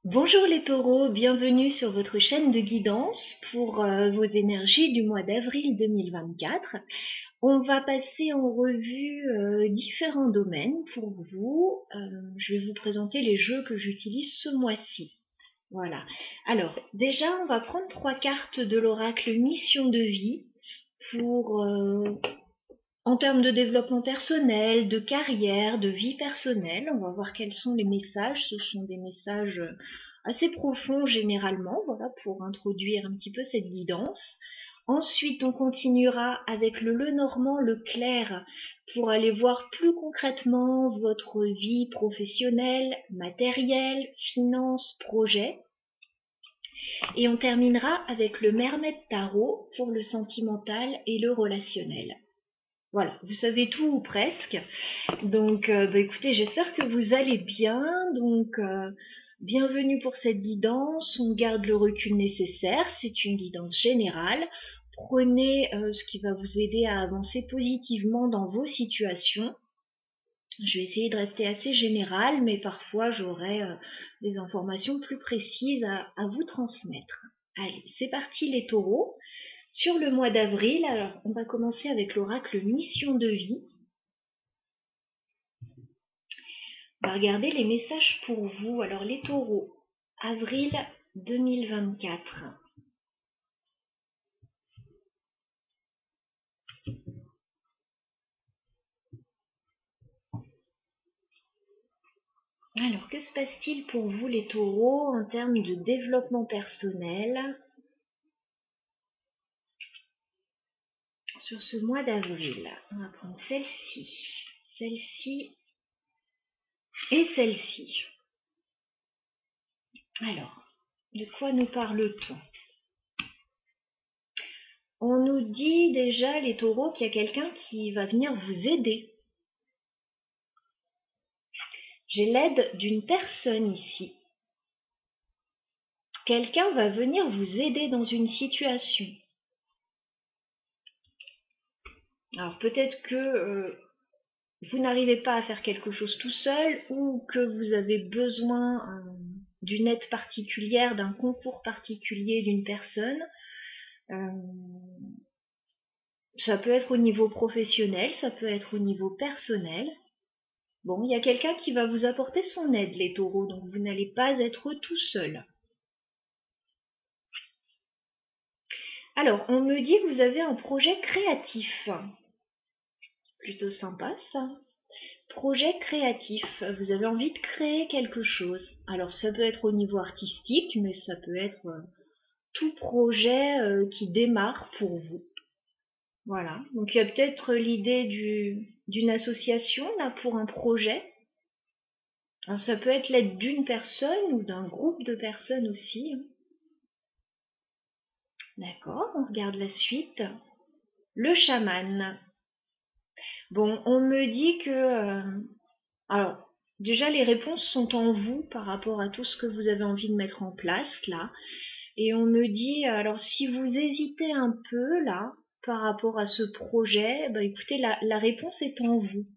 Bonjour les taureaux, bienvenue sur votre chaîne de guidance pour vos énergies du mois d'avril 2024. On va passer en revue différents domaines pour vous. Je vais vous présenter les jeux que j'utilise ce mois-ci. Voilà. Alors, déjà, on va prendre 3 cartes de l'oracle Mission de vie pour en termes de développement personnel, de carrière, de vie personnelle. On va voir quels sont les messages. Ce sont des messages assez profonds généralement, voilà, pour introduire un petit peu cette guidance. Ensuite, on continuera avec le Lenormand, le clair, pour aller voir plus concrètement votre vie professionnelle, matérielle, finances, projets. Et on terminera avec le Mermaid Tarot pour le sentimental et le relationnel. Voilà, vous savez tout ou presque. Donc, écoutez, j'espère que vous allez bien. Donc, bienvenue pour cette guidance. On garde le recul nécessaire. C'est une guidance générale. Prenez ce qui va vous aider à avancer positivement dans vos situations. Je vais essayer de rester assez générale, mais parfois j'aurai des informations plus précises à vous transmettre. Allez, c'est parti les taureaux. Sur le mois d'avril, alors on va commencer avec l'oracle Mission de vie. On va regarder les messages pour vous. Alors les taureaux, avril 2024. Alors que se passe-t-il pour vous les taureaux en termes de développement personnel sur ce mois d'avril? On va prendre celle-ci, celle-ci et celle-ci. Alors, de quoi nous parle-t-on? On nous dit déjà, les taureaux, qu'il y a quelqu'un qui va venir vous aider. J'ai l'aide d'une personne ici. Quelqu'un va venir vous aider dans une situation. Alors peut-être que vous n'arrivez pas à faire quelque chose tout seul ou que vous avez besoin d'une aide particulière, d'un concours particulier d'une personne. Ça peut être au niveau professionnel, ça peut être au niveau personnel. Bon, il y a quelqu'un qui va vous apporter son aide, les taureaux, donc vous n'allez pas être tout seul. Alors, on me dit que vous avez un projet créatif. Plutôt sympa, ça. Projet créatif. Vous avez envie de créer quelque chose. Alors, ça peut être au niveau artistique, mais ça peut être tout projet qui démarre pour vous. Voilà. Donc, il y a peut-être l'idée d'une association, là, pour un projet. Alors, ça peut être l'aide d'une personne ou d'un groupe de personnes aussi. D'accord, on regarde la suite. Le chaman. Bon, on me dit que... alors, déjà, les réponses sont en vous par rapport à tout ce que vous avez envie de mettre en place, là. Et on me dit, alors, si vous hésitez un peu, là, par rapport à ce projet, bah, écoutez, la réponse est en vous.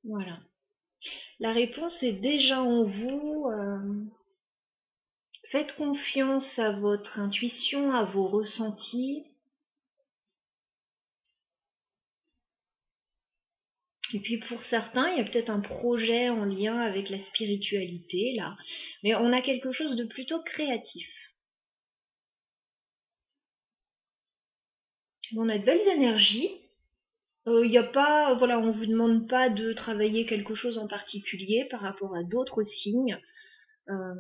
Voilà. La réponse est déjà en vous. Faites confiance à votre intuition, à vos ressentis. Et puis pour certains, il y a peut-être un projet en lien avec la spiritualité, là. Mais on a quelque chose de plutôt créatif. On a de belles énergies. Il y a pas, voilà, on vous demande pas de travailler quelque chose en particulier par rapport à d'autres signes. Euh,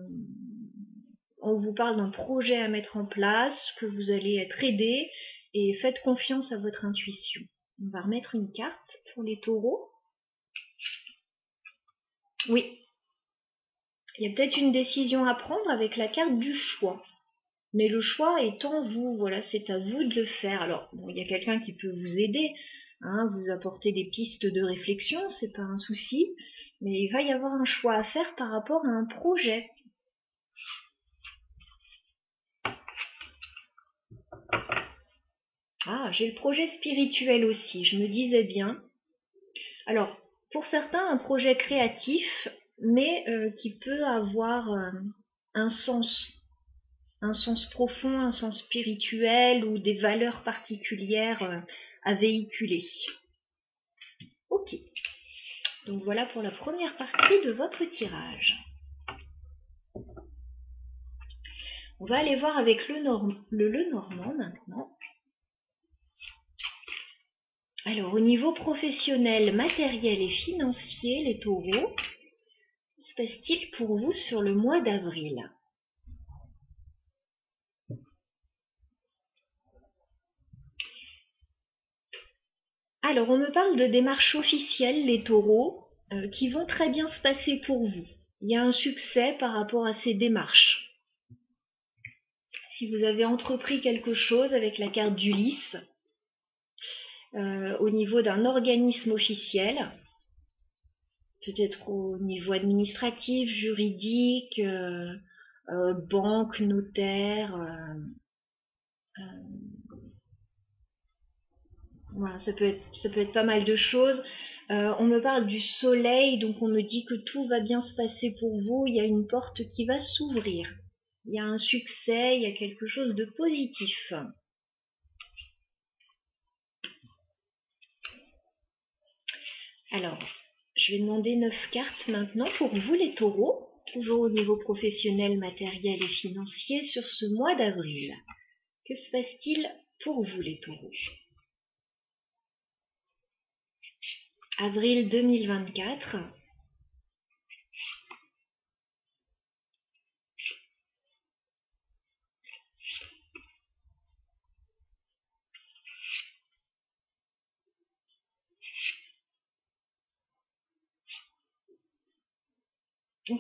on vous parle d'un projet à mettre en place, que vous allez être aidé, et faites confiance à votre intuition. On va remettre une carte pour les taureaux. Oui, il y a peut-être une décision à prendre avec la carte du choix. Mais le choix est en vous, voilà, c'est à vous de le faire. Alors, bon, il y a quelqu'un qui peut vous aider, hein, vous apporter des pistes de réflexion, c'est pas un souci, mais il va y avoir un choix à faire par rapport à un projet. Ah, j'ai le projet spirituel aussi, je me disais bien. Alors, pour certains, un projet créatif, mais qui peut avoir un sens profond, un sens spirituel ou des valeurs particulières à véhiculer. Ok, donc voilà pour la première partie de votre tirage. On va aller voir avec le Lenormand maintenant. Alors, au niveau professionnel, matériel et financier, les taureaux, que se passe-t-il pour vous sur le mois d'avril? Alors, on me parle de démarches officielles, les taureaux, qui vont très bien se passer pour vous. Il y a un succès par rapport à ces démarches. Si vous avez entrepris quelque chose avec la carte d'Ulysse, au niveau d'un organisme officiel, peut-être au niveau administratif, juridique, banque, notaire, voilà, ça peut être pas mal de choses. On me parle du soleil, donc on me dit que tout va bien se passer pour vous, il y a une porte qui va s'ouvrir. Il y a un succès, il y a quelque chose de positif. Alors, je vais demander 9 cartes maintenant pour vous les taureaux, toujours au niveau professionnel, matériel et financier sur ce mois d'avril. Que se passe-t-il pour vous les taureaux? Avril 2024. Ok.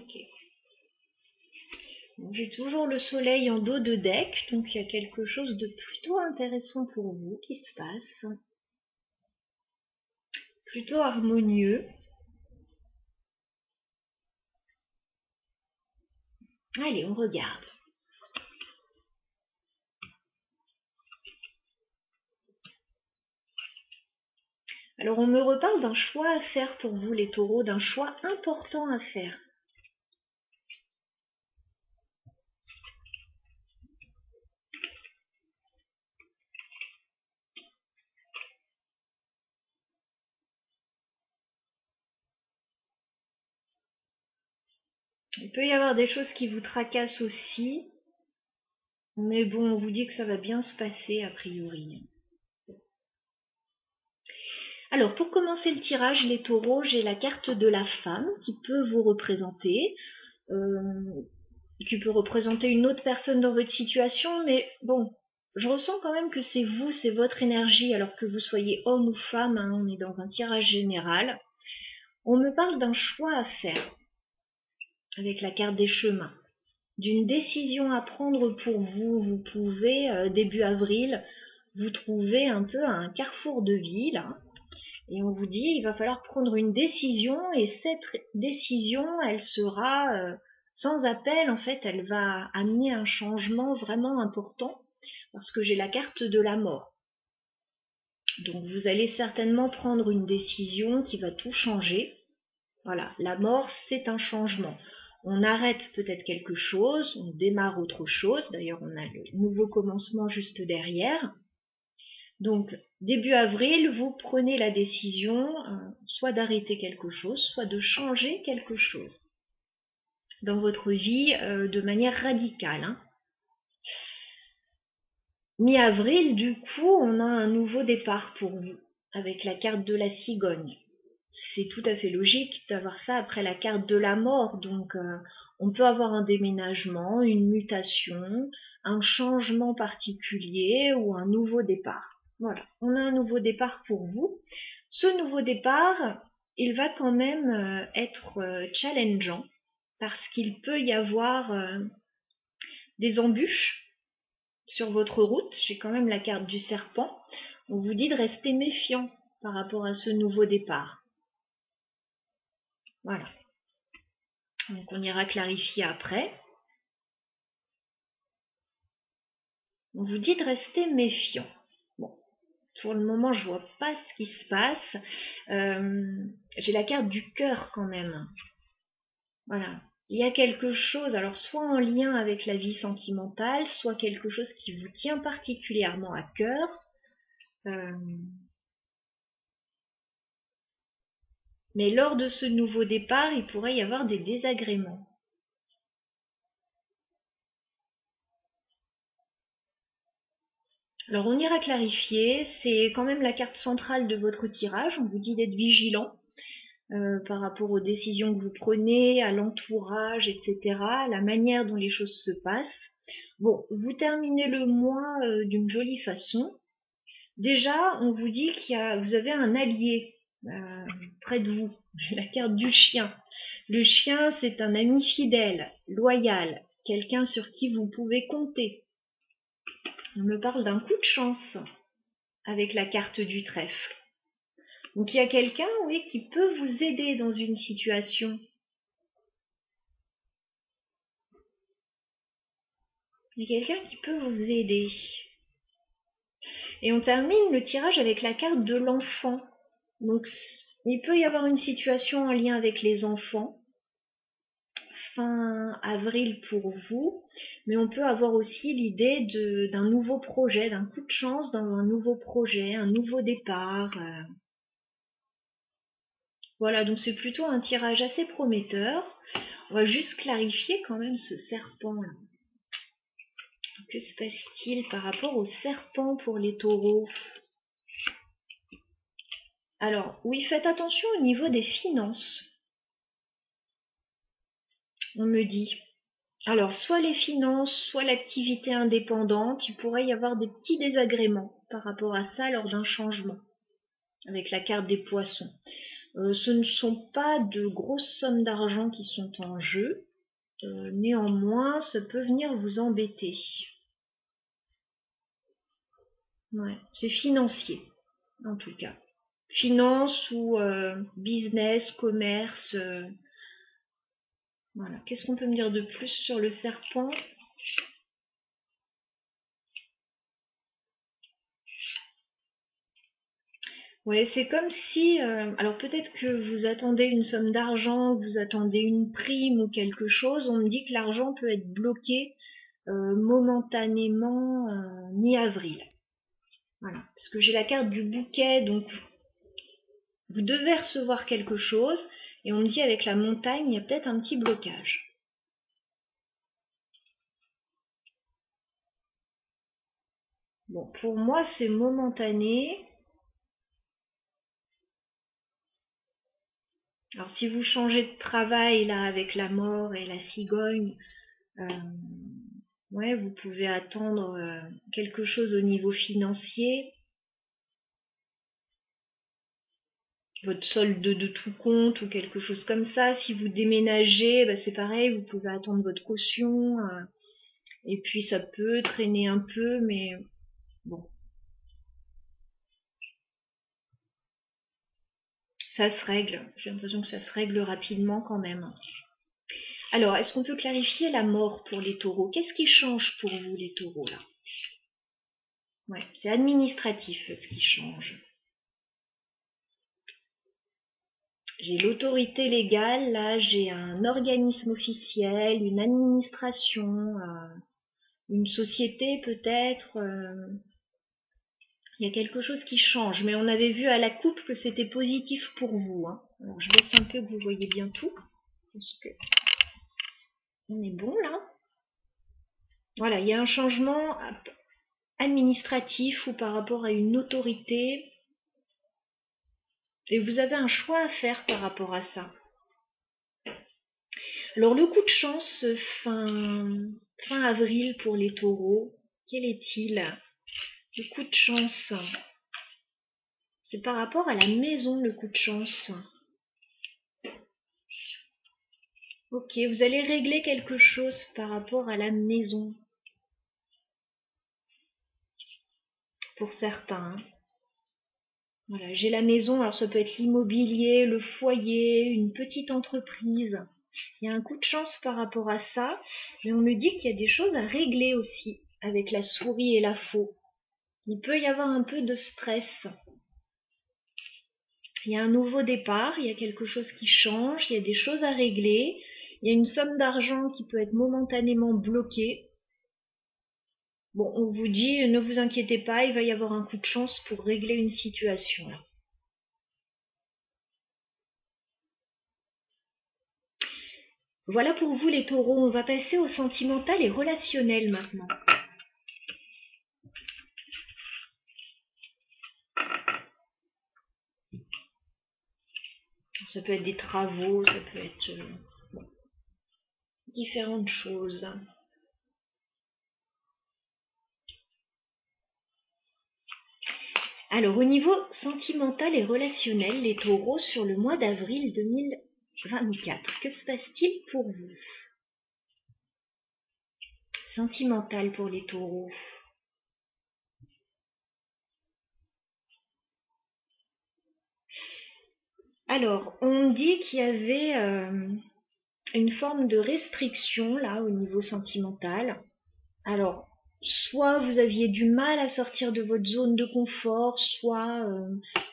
J'ai toujours le soleil en dos de deck, donc il y a quelque chose de plutôt intéressant pour vous qui se passe. Plutôt harmonieux. Allez, on regarde. Alors on me reparle d'un choix à faire pour vous les taureaux, d'un choix important à faire. Il peut y avoir des choses qui vous tracassent aussi, mais bon, on vous dit que ça va bien se passer a priori. Alors, pour commencer le tirage, les taureaux, j'ai la carte de la femme qui peut vous représenter, qui peut représenter une autre personne dans votre situation, mais bon, je ressens quand même que c'est vous, c'est votre énergie, alors que vous soyez homme ou femme, hein, on est dans un tirage général. On me parle d'un choix à faire, avec la carte des chemins, d'une décision à prendre pour vous. Vous pouvez, début avril, vous trouver un peu à un carrefour de vie, là, et on vous dit il va falloir prendre une décision, et cette décision, elle sera sans appel, en fait, elle va amener un changement vraiment important, parce que j'ai la carte de la mort. Donc vous allez certainement prendre une décision qui va tout changer. Voilà, la mort, c'est un changement. On arrête peut-être quelque chose, on démarre autre chose. D'ailleurs, on a le nouveau commencement juste derrière. Donc, début avril, vous prenez la décision soit d'arrêter quelque chose, soit de changer quelque chose dans votre vie de manière radicale. Hein. Mi-avril, du coup, on a un nouveau départ pour vous, avec la carte de la cigogne. C'est tout à fait logique d'avoir ça après la carte de la mort, donc on peut avoir un déménagement, une mutation, un changement particulier ou un nouveau départ. Voilà, on a un nouveau départ pour vous. Ce nouveau départ, il va quand même être challengeant, parce qu'il peut y avoir des embûches sur votre route. J'ai quand même la carte du serpent. On vous dit de rester méfiant par rapport à ce nouveau départ. Voilà. Donc on ira clarifier après. On vous dit de rester méfiant. Bon, pour le moment, je vois pas ce qui se passe. J'ai la carte du cœur quand même. Voilà. Il y a quelque chose, alors soit en lien avec la vie sentimentale, soit quelque chose qui vous tient particulièrement à cœur. Mais lors de ce nouveau départ, il pourrait y avoir des désagréments. Alors on ira clarifier, c'est quand même la carte centrale de votre tirage, on vous dit d'être vigilant par rapport aux décisions que vous prenez, à l'entourage, etc., à la manière dont les choses se passent. Bon, vous terminez le mois d'une jolie façon. Déjà, on vous dit vous avez un allié près de vous, la carte du chien. Le chien, c'est un ami fidèle, loyal, quelqu'un sur qui vous pouvez compter. On me parle d'un coup de chance avec la carte du trèfle. Donc il y a quelqu'un, oui, qui peut vous aider dans une situation. Il y a quelqu'un qui peut vous aider. Et on termine le tirage avec la carte de l'enfant. Donc il peut y avoir une situation en lien avec les enfants. Fin avril pour vous, mais on peut avoir aussi l'idée d'un nouveau projet, d'un coup de chance dans un nouveau projet, un nouveau départ. Voilà, donc c'est plutôt un tirage assez prometteur. On va juste clarifier quand même ce serpent-là. Que se passe-t-il par rapport au serpent pour les taureaux? Alors, oui, faites attention au niveau des finances. On me dit. Alors, soit les finances, soit l'activité indépendante, il pourrait y avoir des petits désagréments par rapport à ça lors d'un changement, avec la carte des poissons. Ce ne sont pas de grosses sommes d'argent qui sont en jeu, néanmoins, ça peut venir vous embêter. Ouais, c'est financier, en tout cas. Finance ou business, commerce. Voilà. Qu'est-ce qu'on peut me dire de plus sur le serpent? Ouais, c'est comme si, alors peut-être que vous attendez une somme d'argent, vous attendez une prime ou quelque chose, on me dit que l'argent peut être bloqué momentanément mi-avril. Voilà, parce que j'ai la carte du bouquet, donc vous devez recevoir quelque chose, et on me dit avec la montagne, il y a peut-être un petit blocage. Bon, pour moi, c'est momentané. Alors si vous changez de travail là avec la mort et la cigogne, ouais, vous pouvez attendre quelque chose au niveau financier. Votre solde de tout compte ou quelque chose comme ça. Si vous déménagez, bah c'est pareil, vous pouvez attendre votre caution. Et puis ça peut traîner un peu, mais bon. Ça se règle. J'ai l'impression que ça se règle rapidement quand même. Alors, est-ce qu'on peut clarifier la mort pour les taureaux? Qu'est-ce qui change pour vous les taureaux là? Ouais, c'est administratif ce qui change. J'ai l'autorité légale, là j'ai un organisme officiel, une administration, une société peut-être. Il y a quelque chose qui change, mais on avait vu à la coupe que c'était positif pour vous. Hein. Alors je baisse un peu que vous voyez bien tout. Parce que on est bon là. Voilà, il y a un changement administratif ou par rapport à une autorité. Et vous avez un choix à faire par rapport à ça. Alors le coup de chance fin avril pour les taureaux, quel est-il? Le coup de chance, c'est par rapport à la maison le coup de chance. Ok, vous allez régler quelque chose par rapport à la maison. Pour certains. Hein. Voilà, j'ai la maison, alors ça peut être l'immobilier, le foyer, une petite entreprise. Il y a un coup de chance par rapport à ça, mais on me dit qu'il y a des choses à régler aussi avec la souris et la faux. Il peut y avoir un peu de stress. Il y a un nouveau départ, il y a quelque chose qui change, il y a des choses à régler. Il y a une somme d'argent qui peut être momentanément bloquée. Bon, on vous dit, ne vous inquiétez pas, il va y avoir un coup de chance pour régler une situation là. Voilà pour vous les taureaux, on va passer au sentimental et relationnel maintenant. Ça peut être des travaux, ça peut être différentes choses. Alors au niveau sentimental et relationnel, les taureaux sur le mois d'avril 2024, que se passe-t-il pour vous? Sentimental pour les taureaux. Alors, on dit qu'il y avait une forme de restriction là au niveau sentimental. Alors, soit vous aviez du mal à sortir de votre zone de confort, soit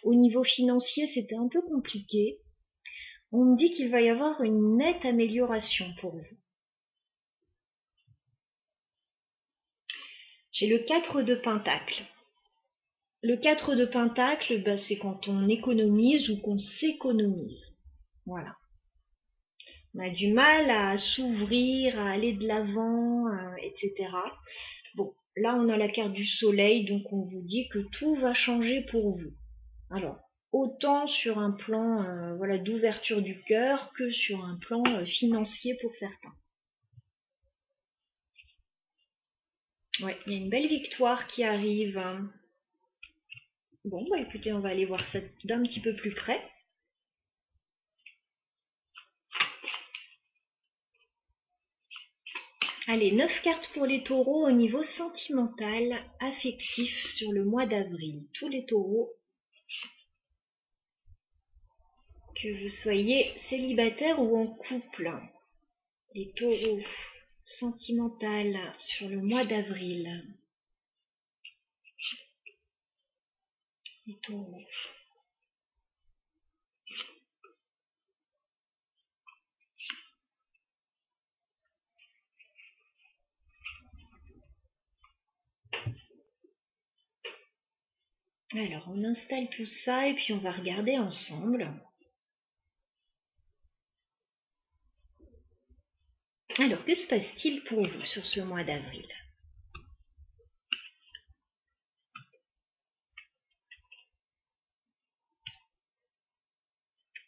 au niveau financier c'était un peu compliqué. On me dit qu'il va y avoir une nette amélioration pour vous. J'ai le 4 de Pentacle. Le 4 de Pentacle, c'est quand on économise ou qu'on s'économise. Voilà. On a du mal à s'ouvrir, à aller de l'avant, etc. Bon, là on a la carte du soleil, donc on vous dit que tout va changer pour vous. Alors, autant sur un plan voilà, d'ouverture du cœur que sur un plan financier pour certains. Ouais, il y a une belle victoire qui arrive. Bon, bah écoutez, on va aller voir ça d'un petit peu plus près. Allez, 9 cartes pour les taureaux au niveau sentimental, affectif sur le mois d'avril. Tous les taureaux, que vous soyez célibataire ou en couple. Les taureaux, sentimental sur le mois d'avril. Les taureaux. Alors, on installe tout ça et puis on va regarder ensemble. Alors, que se passe-t-il pour vous sur ce mois d'avril?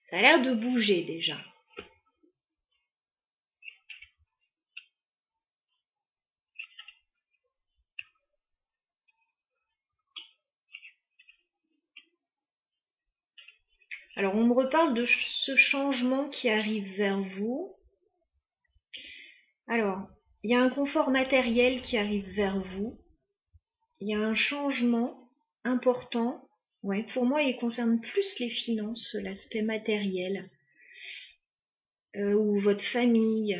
Ça a l'air de bouger déjà. Alors, on me reparle de ce changement qui arrive vers vous. Alors, il y a un confort matériel qui arrive vers vous. Il y a un changement important. Ouais, pour moi, il concerne plus les finances, l'aspect matériel, ou votre famille.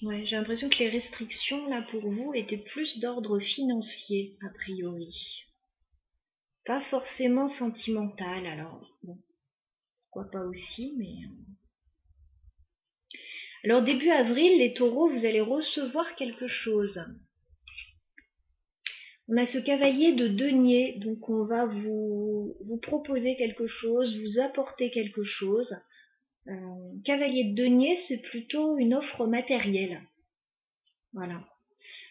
Ouais, j'ai l'impression que les restrictions, là, pour vous, étaient plus d'ordre financier, a priori. Pas forcément sentimental, alors, bon, pourquoi pas aussi, mais... Alors, début avril, les taureaux, vous allez recevoir quelque chose. On a ce cavalier de denier, donc on va vous proposer quelque chose, vous apporter quelque chose. Cavalier de denier, c'est plutôt une offre matérielle. Voilà.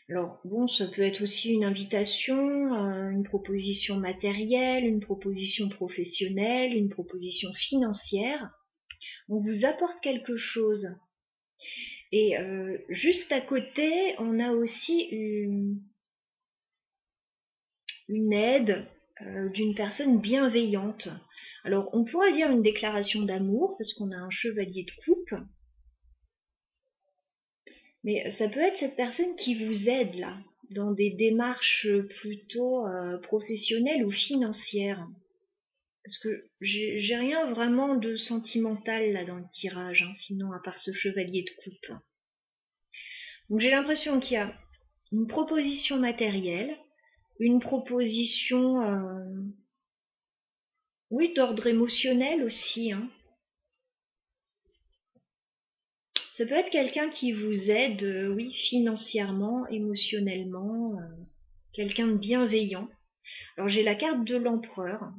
Alors bon, ça peut être aussi une invitation, une proposition matérielle, une proposition professionnelle, une proposition financière. On vous apporte quelque chose. Et juste à côté, on a aussi une aide d'une personne bienveillante. Alors on pourrait dire une déclaration d'amour parce qu'on a un chevalier de coupe. Mais ça peut être cette personne qui vous aide là, dans des démarches plutôt professionnelles ou financières. Parce que j'ai rien vraiment de sentimental là dans le tirage, hein, sinon à part ce chevalier de coupe. Donc j'ai l'impression qu'il y a une proposition matérielle, une proposition, oui, d'ordre émotionnel aussi, hein. Ça peut être quelqu'un qui vous aide, oui, financièrement, émotionnellement, quelqu'un de bienveillant. Alors j'ai la carte de l'empereur.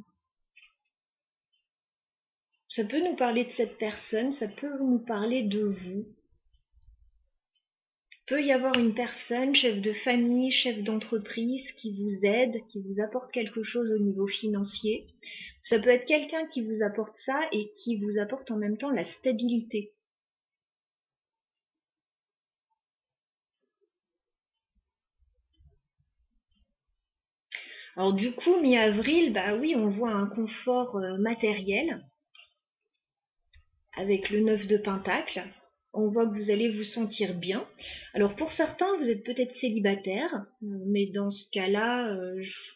Ça peut nous parler de cette personne, ça peut nous parler de vous. Il peut y avoir une personne, chef de famille, chef d'entreprise, qui vous aide, qui vous apporte quelque chose au niveau financier. Ça peut être quelqu'un qui vous apporte ça et qui vous apporte en même temps la stabilité. Alors du coup, mi-avril, bah oui, on voit un confort matériel avec le 9 de Pentacle. On voit que vous allez vous sentir bien. Alors pour certains, vous êtes peut-être célibataire, mais dans ce cas-là,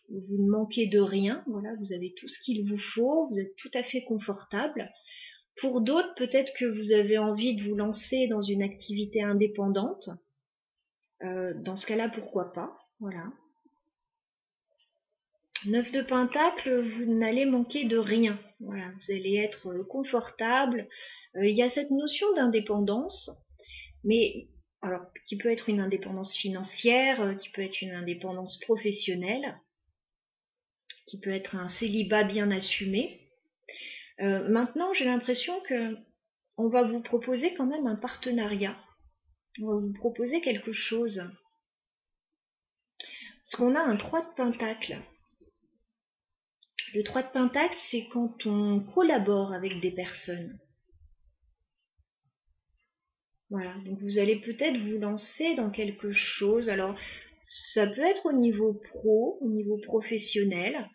vous ne manquez de rien. Voilà, vous avez tout ce qu'il vous faut, vous êtes tout à fait confortable. Pour d'autres, peut-être que vous avez envie de vous lancer dans une activité indépendante. Dans ce cas-là, pourquoi pas. Voilà. 9 de Pentacle, vous n'allez manquer de rien. Voilà, vous allez être confortable. Il y a cette notion d'indépendance, mais alors qui peut être une indépendance financière, qui peut être une indépendance professionnelle, qui peut être un célibat bien assumé. Maintenant, j'ai l'impression que on va vous proposer quand même un partenariat. On va vous proposer quelque chose. Parce qu'on a un 3 de Pentacle. Le 3 de Pentacle, c'est quand on collabore avec des personnes. Voilà, donc vous allez peut-être vous lancer dans quelque chose. Alors, ça peut être au niveau pro, au niveau professionnel,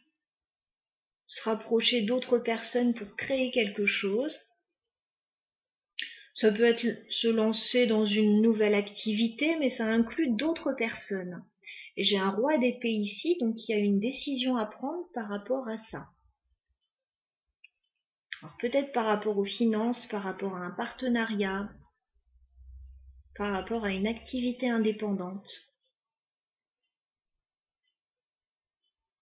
se rapprocher d'autres personnes pour créer quelque chose. Ça peut être se lancer dans une nouvelle activité, mais ça inclut d'autres personnes. Et j'ai un roi d'épée ici, donc il y a une décision à prendre par rapport à ça. Alors peut-être par rapport aux finances, par rapport à un partenariat, par rapport à une activité indépendante.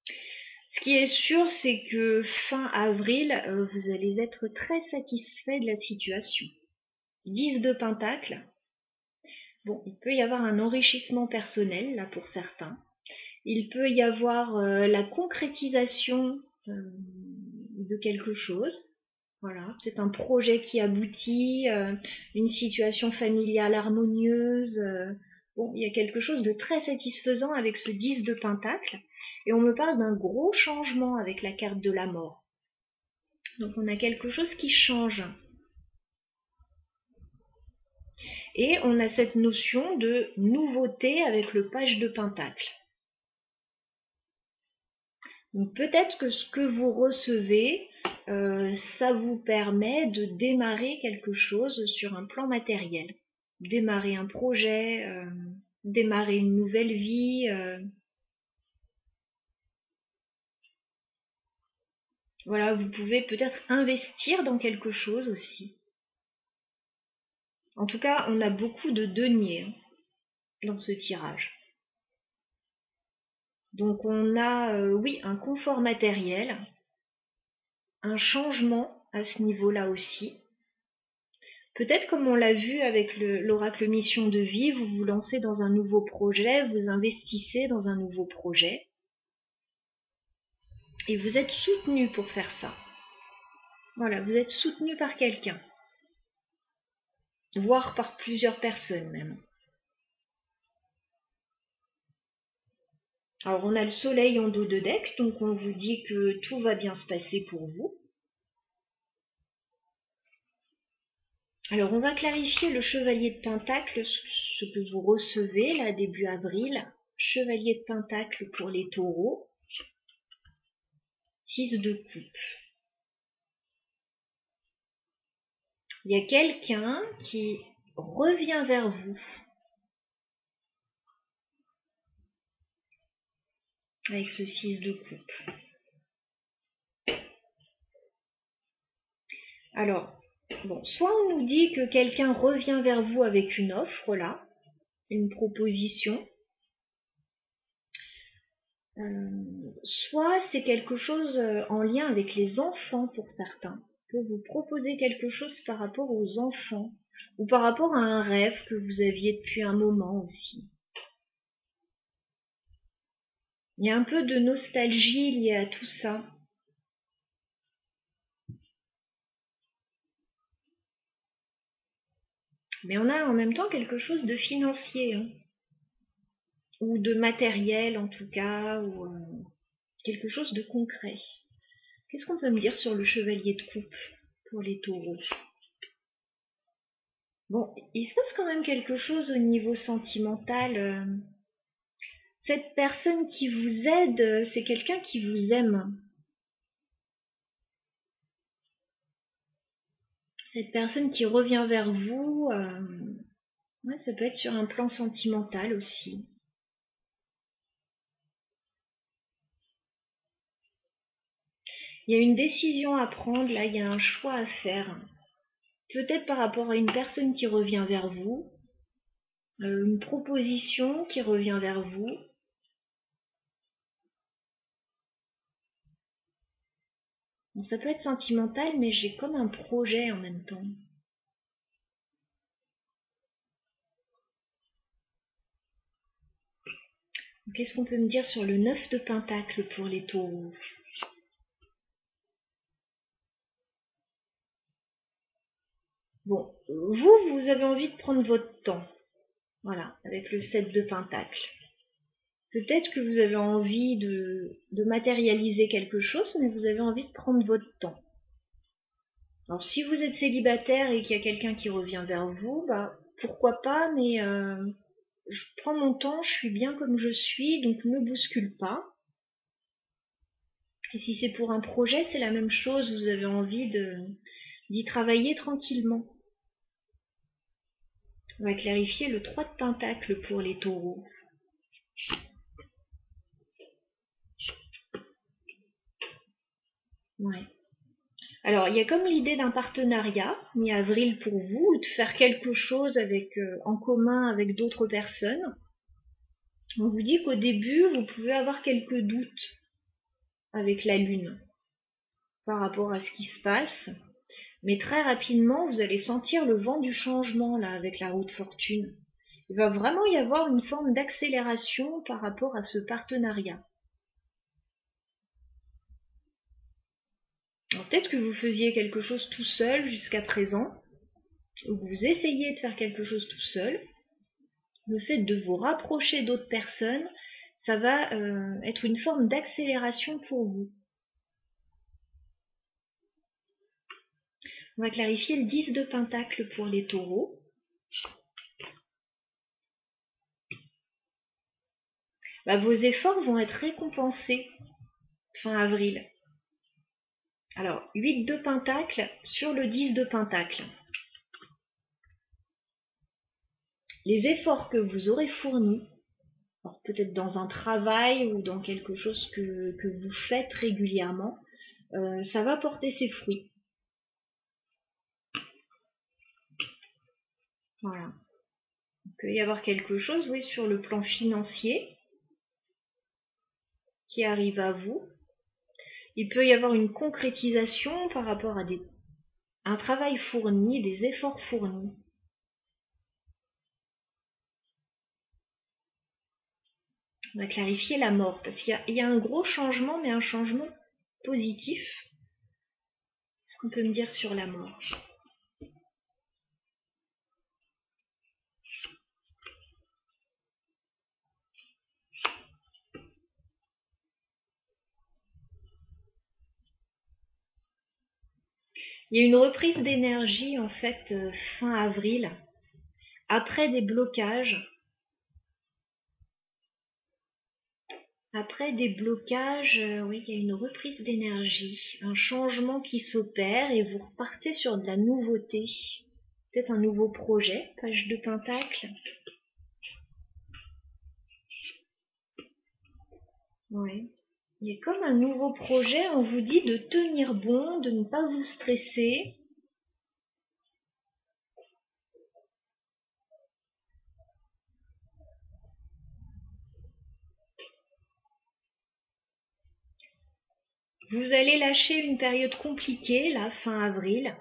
Ce qui est sûr, c'est que fin avril, vous allez être très satisfait de la situation. 10 de Pentacle. Bon, il peut y avoir un enrichissement personnel, là, pour certains. Il peut y avoir la concrétisation de quelque chose. Voilà, c'est un projet qui aboutit, une situation familiale harmonieuse. Bon, il y a quelque chose de très satisfaisant avec ce 10 de Pentacle. Et on me parle d'un gros changement avec la carte de la mort. Donc on a quelque chose qui change. Et on a cette notion de nouveauté avec le page de Pentacle. Donc peut-être que ce que vous recevez, ça vous permet de démarrer quelque chose sur un plan matériel. Démarrer un projet, démarrer une nouvelle vie. Voilà, vous pouvez peut-être investir dans quelque chose aussi. En tout cas, on a beaucoup de deniers dans ce tirage. Donc on a, oui, un confort matériel, un changement à ce niveau-là aussi. Peut-être comme on l'a vu avec l'oracle mission de vie, vous vous lancez dans un nouveau projet, vous investissez dans un nouveau projet et vous êtes soutenu pour faire ça. Voilà, vous êtes soutenu par quelqu'un, voire par plusieurs personnes même. Alors on a le soleil en dos de deck, donc on vous dit que tout va bien se passer pour vous. Alors on va clarifier le chevalier de Pentacle, ce que vous recevez là début avril. Chevalier de Pentacle pour les taureaux. 6 de coupe. Il y a quelqu'un qui revient vers vous avec ce 6 de coupe. Alors, bon, soit on nous dit que quelqu'un revient vers vous avec une offre, là, une proposition, Soit c'est quelque chose en lien avec les enfants pour certains. On peut vous proposer quelque chose par rapport aux enfants ou par rapport à un rêve que vous aviez depuis un moment aussi. Il y a un peu de nostalgie liée à tout ça. Mais on a en même temps quelque chose de financier, hein, ou de matériel en tout cas, ou quelque chose de concret. Qu'est-ce qu'on peut me dire sur le chevalier de coupe pour les taureaux? Bon, il se passe quand même quelque chose au niveau sentimental. Cette personne qui vous aide, c'est quelqu'un qui vous aime. Cette personne qui revient vers vous, ouais, ça peut être sur un plan sentimental aussi. Il y a une décision à prendre, là, il y a un choix à faire. Peut-être par rapport à une personne qui revient vers vous, une proposition qui revient vers vous. Bon, ça peut être sentimental, mais j'ai comme un projet en même temps. Qu'est-ce qu'on peut me dire sur le 9 de Pentacle pour les taureaux? Bon, vous avez envie de prendre votre temps. Voilà, avec le 7 de Pentacle. Peut-être que vous avez envie de matérialiser quelque chose, mais vous avez envie de prendre votre temps. Alors si vous êtes célibataire et qu'il y a quelqu'un qui revient vers vous, bah pourquoi pas, mais je prends mon temps, je suis bien comme je suis, donc ne bouscule pas. Et si c'est pour un projet, c'est la même chose, vous avez envie d'y travailler tranquillement. On va clarifier le 3 de Pentacle pour les taureaux. Ouais. Alors, il y a comme l'idée d'un partenariat mi-avril pour vous, de faire quelque chose en commun avec d'autres personnes. On vous dit qu'au début, vous pouvez avoir quelques doutes avec la Lune par rapport à ce qui se passe. Mais très rapidement, vous allez sentir le vent du changement là avec la roue de fortune. Il va vraiment y avoir une forme d'accélération par rapport à ce partenariat. Alors peut-être que vous faisiez quelque chose tout seul jusqu'à présent, ou que vous essayez de faire quelque chose tout seul. Le fait de vous rapprocher d'autres personnes, ça va être une forme d'accélération pour vous. On va clarifier le 10 de Pentacle pour les taureaux. Bah, vos efforts vont être récompensés fin avril. Alors, 8 de Pentacle sur le 10 de Pentacle. Les efforts que vous aurez fournis, peut-être dans un travail ou dans quelque chose que vous faites régulièrement, ça va porter ses fruits. Voilà. Il peut y avoir quelque chose, oui, sur le plan financier qui arrive à vous. Il peut y avoir une concrétisation par rapport à un travail fourni, des efforts fournis. On va clarifier la mort, parce qu'il y a un gros changement, mais un changement positif. Qu'est-ce qu'on peut me dire sur la mort? Il y a une reprise d'énergie, en fait, fin avril, après des blocages. Après des blocages, oui, il y a une reprise d'énergie, un changement qui s'opère et vous repartez sur de la nouveauté. Peut-être un nouveau projet, page de Pentacle. Ouais. Il y a comme un nouveau projet, on vous dit de tenir bon, de ne pas vous stresser. Vous allez lâcher une période compliquée, là, fin avril.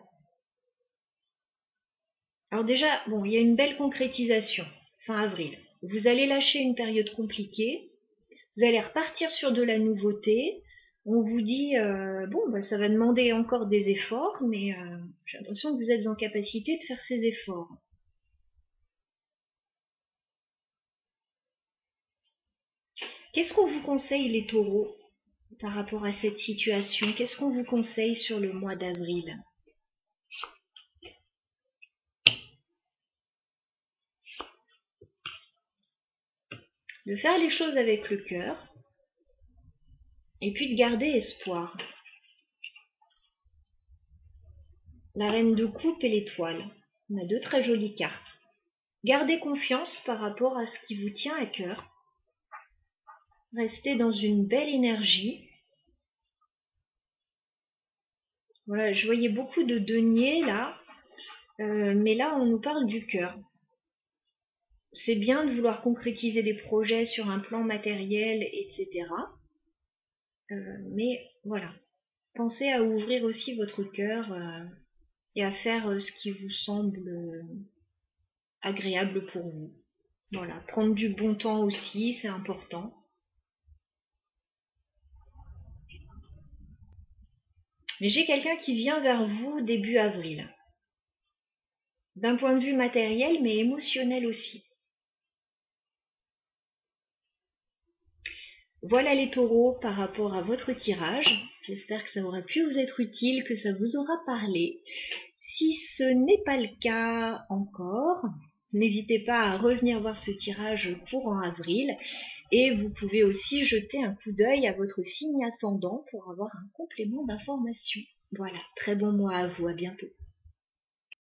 Alors déjà, bon, il y a une belle concrétisation, fin avril. Vous allez lâcher une période compliquée, vous allez repartir sur de la nouveauté. On vous dit, bon, bah, ça va demander encore des efforts, mais j'ai l'impression que vous êtes en capacité de faire ces efforts. Qu'est-ce qu'on vous conseille, les taureaux, par rapport à cette situation? Qu'est-ce qu'on vous conseille sur le mois d'avril? De faire les choses avec le cœur, et puis de garder espoir. La reine de coupe et l'étoile. On a deux très jolies cartes. Gardez confiance par rapport à ce qui vous tient à cœur. Restez dans une belle énergie. Voilà, je voyais beaucoup de deniers là, mais là on nous parle du cœur. C'est bien de vouloir concrétiser des projets sur un plan matériel, etc. Mais voilà, pensez à ouvrir aussi votre cœur et à faire ce qui vous semble agréable pour vous. Voilà, prendre du bon temps aussi, c'est important. Mais j'ai quelqu'un qui vient vers vous début avril. D'un point de vue matériel, mais émotionnel aussi. Voilà les taureaux par rapport à votre tirage. J'espère que ça aura pu vous être utile, que ça vous aura parlé. Si ce n'est pas le cas encore, n'hésitez pas à revenir voir ce tirage courant avril. Et vous pouvez aussi jeter un coup d'œil à votre signe ascendant pour avoir un complément d'information. Voilà, très bon mois à vous, à bientôt.